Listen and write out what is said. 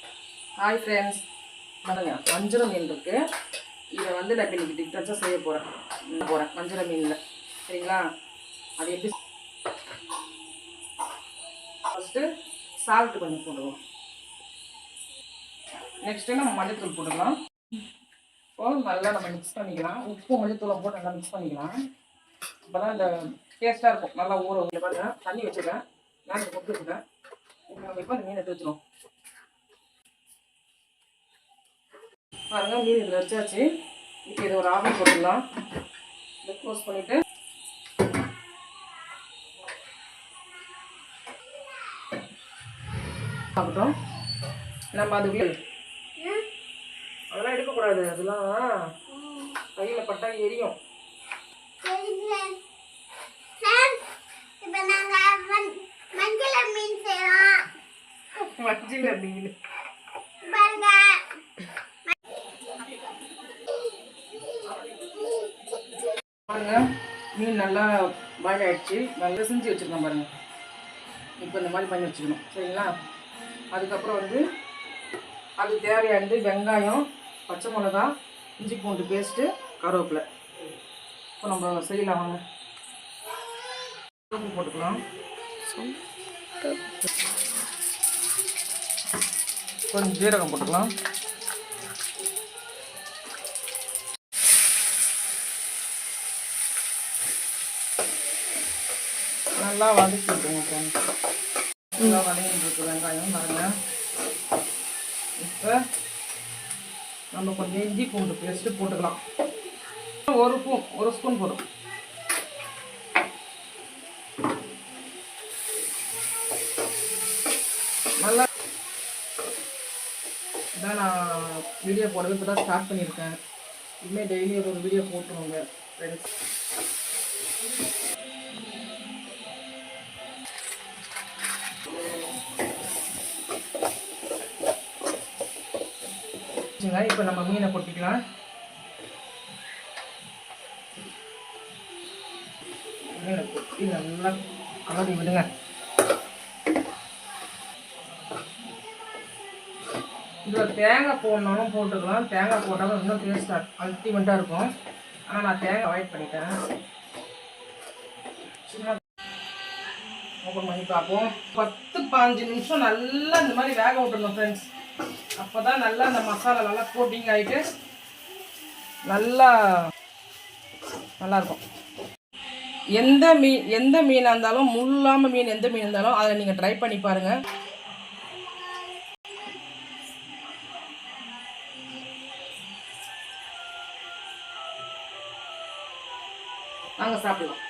Hi friends, பாருங்க வஞ்சர மீன் இருக்குது. இதை வந்து நான் இப்போ இன்றைக்கி டிஃப்ரெண்ட்ஸாக செய்ய போகிறேன் வஞ்சர மீனில். சரிங்களா? அது எப்படி ஃபஸ்ட்டு சால்ட்டு கொஞ்சம் போடுவோம். நெக்ஸ்ட்டு நம்ம மஞ்சத்தூள் போட்டுக்கலாம். இப்போ நல்லா நம்ம மிக்ஸ் பண்ணிக்கலாம். உப்பு மஞ்சத்தூளை போட்டு நல்லா மிக்ஸ் பண்ணிக்கலாம். அப்போ தான் இந்த டேஸ்ட்டாக இருக்கும். நல்லா ஊற ஊற பாருங்க. தண்ணி வச்சுருக்கேன், நான் கொண்டு வச்சுருக்கேன். நம்ம இப்போ அந்த மீனை எடுத்து வச்சுருவோம். பாருங்க, மீன் இதில் வச்சாச்சு. இப்போ இதை ஒரு ஆஃப் போட்டுடலாம். இதை க்ளோஸ் பண்ணிவிட்டு சாப்பிட்டோம். நம்ம அதுக்குள்ளே அதெல்லாம் எடுக்கக்கூடாது. அதெல்லாம் கையில் பட்டா எரியும். மஞ்சள் மீன் பாருங்க, மீன் நல்லா பாயில் ஆகிடுச்சு. நல்லா செஞ்சு வச்சுருக்கோம் பாருங்கள். இப்போ இந்த மாதிரி பண்ணி வச்சுக்கணும். சரிங்களா? அதுக்கப்புறம் வந்து அது தேவையானது வெங்காயம், பச்சை மிளகா, இஞ்சி பூண்டு பேஸ்ட்டு, கருவேப்பிலை. இப்போ நம்ம செய்யலாம் வாங்க. உப்பு போட்டுக்கலாம். கொஞ்சம் ஜீரகம் போட்டுக்கலாம். நல்லா வதக்கி விட்டுருங்க ஃப்ரெண்ட்ஸ். நல்லா வதங்கிட்டு வெங்காயம் பாருங்க. இப்போ நம்ம கொஞ்சம் இஞ்சி பூண்டு பேஸ்ட்டு போட்டுக்கலாம். ஒரு ஸ்பூன் போடும். நல்லா இதான் நான் வீடியோ போடவே இப்போ தான் ஸ்டார்ட் பண்ணியிருக்கேன். இனிமேல் டெய்லி ஒரு வீடியோ போட்டுருவோங்க ஃப்ரெண்ட்ஸ். இப்போ நம்ம மீனை கொட்டிக்கலாம். மீனை கொட்டி நல்லா கலரி விடுங்க. இதில் தேங்காய் போடணும் போட்டுக்கலாம். தேங்காய் போட்டாலும் இன்னும் டேஸ்ட்டாக அல்டிமேட்டாக இருக்கும். ஆனால் நான் தேங்காய் அவாய்ட் பண்ணிட்டேன். சும்மா ஓப்பன் பண்ணி பார்ப்போம். 10-15 நிமிஷம் நல்லா இந்த மாதிரி வேக விட்டுருணும் ஃப்ரெண்ட்ஸ். அப்போ தான் நல்லா அந்த மசாலா நல்லா கோட்டிங் ஆகிட்டு நல்லாயிருக்கும். எந்த மீனாக இருந்தாலும், முள்ளாமல் மீன் எந்த மீன் இருந்தாலும் அதை நீங்கள் ட்ரை பண்ணி பாருங்கள். நாங்கள் சாப்பிடுவோம்.